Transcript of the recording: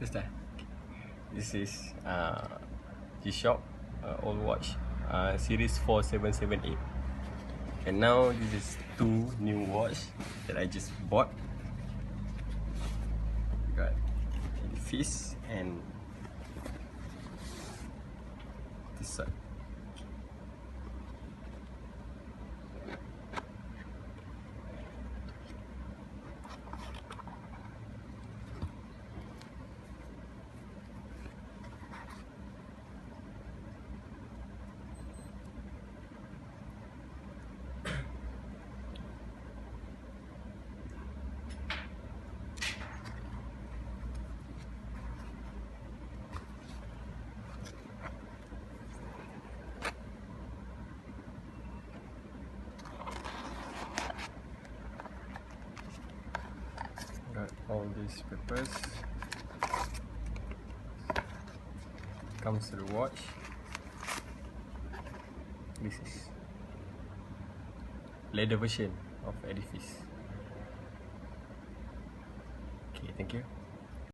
Just that. This is G-Shock old watch, series 4778. And now this is two new watch that I just bought. We got Edifice and Tissot. Got all these papers. Comes to the watch. This is leather version of Edifice. Okay, thank you.